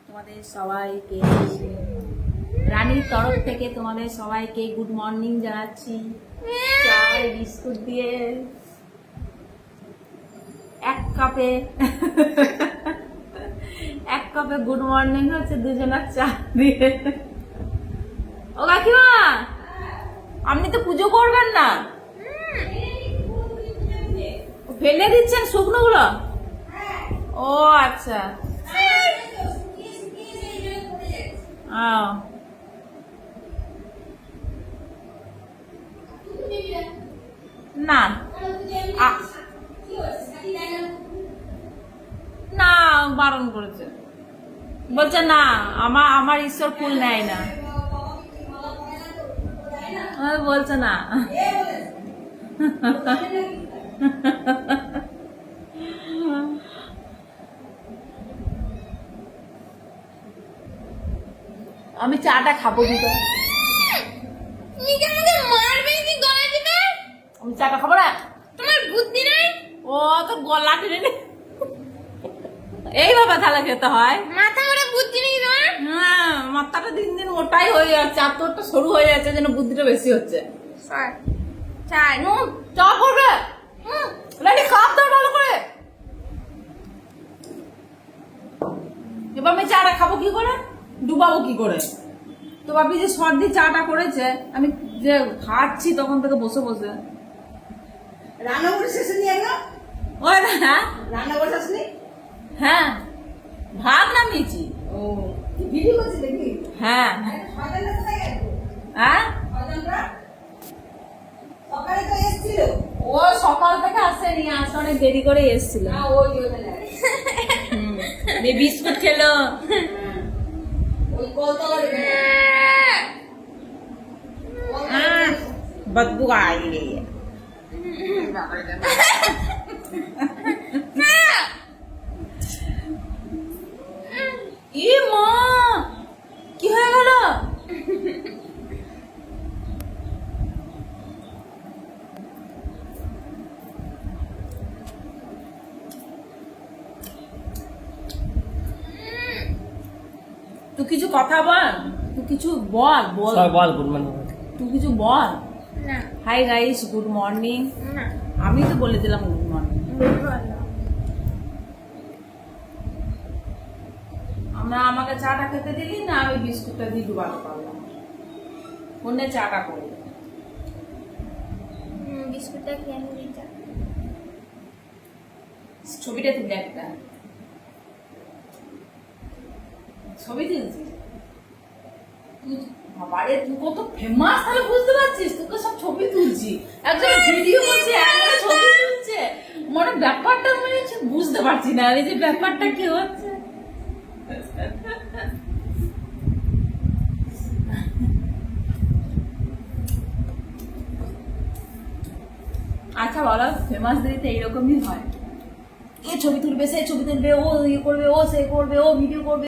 তোমাদের সবাইকে রানীর তরফ থেকে তোমাদের সবাইকে গুড মর্নিং জানাচ্ছি। চাই বিস্কুট দিয়ে এক কাপে গুড মর্নিং হচ্ছে দুজনের চা দিয়ে। ও কাকিমা, আপনি তো পুজো করবেন না, ফেলে দিচ্ছেন শুকনো গুলো? ও আচ্ছা, না না বারণ করেছে, বলছে না আমার ঈশ্বর ফুল নেয় না, বলছে না। আমি চাটা খাবো কি করে? আমি চাটা খাবো না, তোমার বুদ্ধি নেই। ও তো গলা টেনে নে, এইভাবে থালা খেতে হয়। মাথা ওরা বুদ্ধি নেই তোমার? হ্যাঁ, মাথাটা দিন দিন মোটাই হয়ে যাচ্ছে, আর তোরটা সরু হয়ে যাচ্ছে, যেন বুদ্ধিটা বেশি হচ্ছে। চাই নো চা করবে, লাডি কাপ দাও ভালো করে। এবার আমি চাটা খাবো কি করে, ডুবাবো কি করে? তো বাপি যে সর্দি চাটা করেছে, আমি যে খাচ্ছি তখন থেকে বসে বসে। রান্না করে শেষে নিয়ে এলো? ওই হ্যাঁ, রান্না করে শেষে? হ্যাঁ, ভাত নামিয়েছি। ও ভিডিও করছি দেখি। হ্যাঁ ফাদারটা কোথায় গেল? হ্যাঁ, ফাদারটা সকালে তো এসেছিল। ও সকাল থেকে আসেনি, আসতে অনেক দেরি করে এসেছিল। না ওই ওখানে বিস্কুট খেলো, ওই কলতলার बदबू आ गई है। ए माँ কি হয়ে গেল? তুই কিছু কথা বল, তুই কিছু বল বল বল গুড মর্নিং। তুই কিছু বল। না হাই গাইস, গুড মর্নিং। না আমি তো বলে দিলাম গুড মর্নিং। আমাকে চাটা খেতে দিলি না, আমি বিস্কুটটা দিয়ে ডুবাতে পারলাম। ফোনে চাটা করে বিস্কুটটা খেয়ে নিবি যা। ছবিটা তুলে একটা ছবি তুলছিস তুই? বাবারে, তুই কত ফেমাস তাহলে বুঝতে পারছিস, তোকে সব ছবি তুলছি, একজন ভিডিও করছে, একজন ছবি তুলছে, মানে ব্যাপারটা আমি বুঝতে পারছি না, এই যে ব্যাপারটা কি হচ্ছে। আচ্ছা বলো, ফেমাস দিদি তো এইরকমই হয়, এ ছবি তুলবে, সে ছবি তুলবে, ও ইয়ে করবে, ও সে করবে, ও ভিডিও করবে।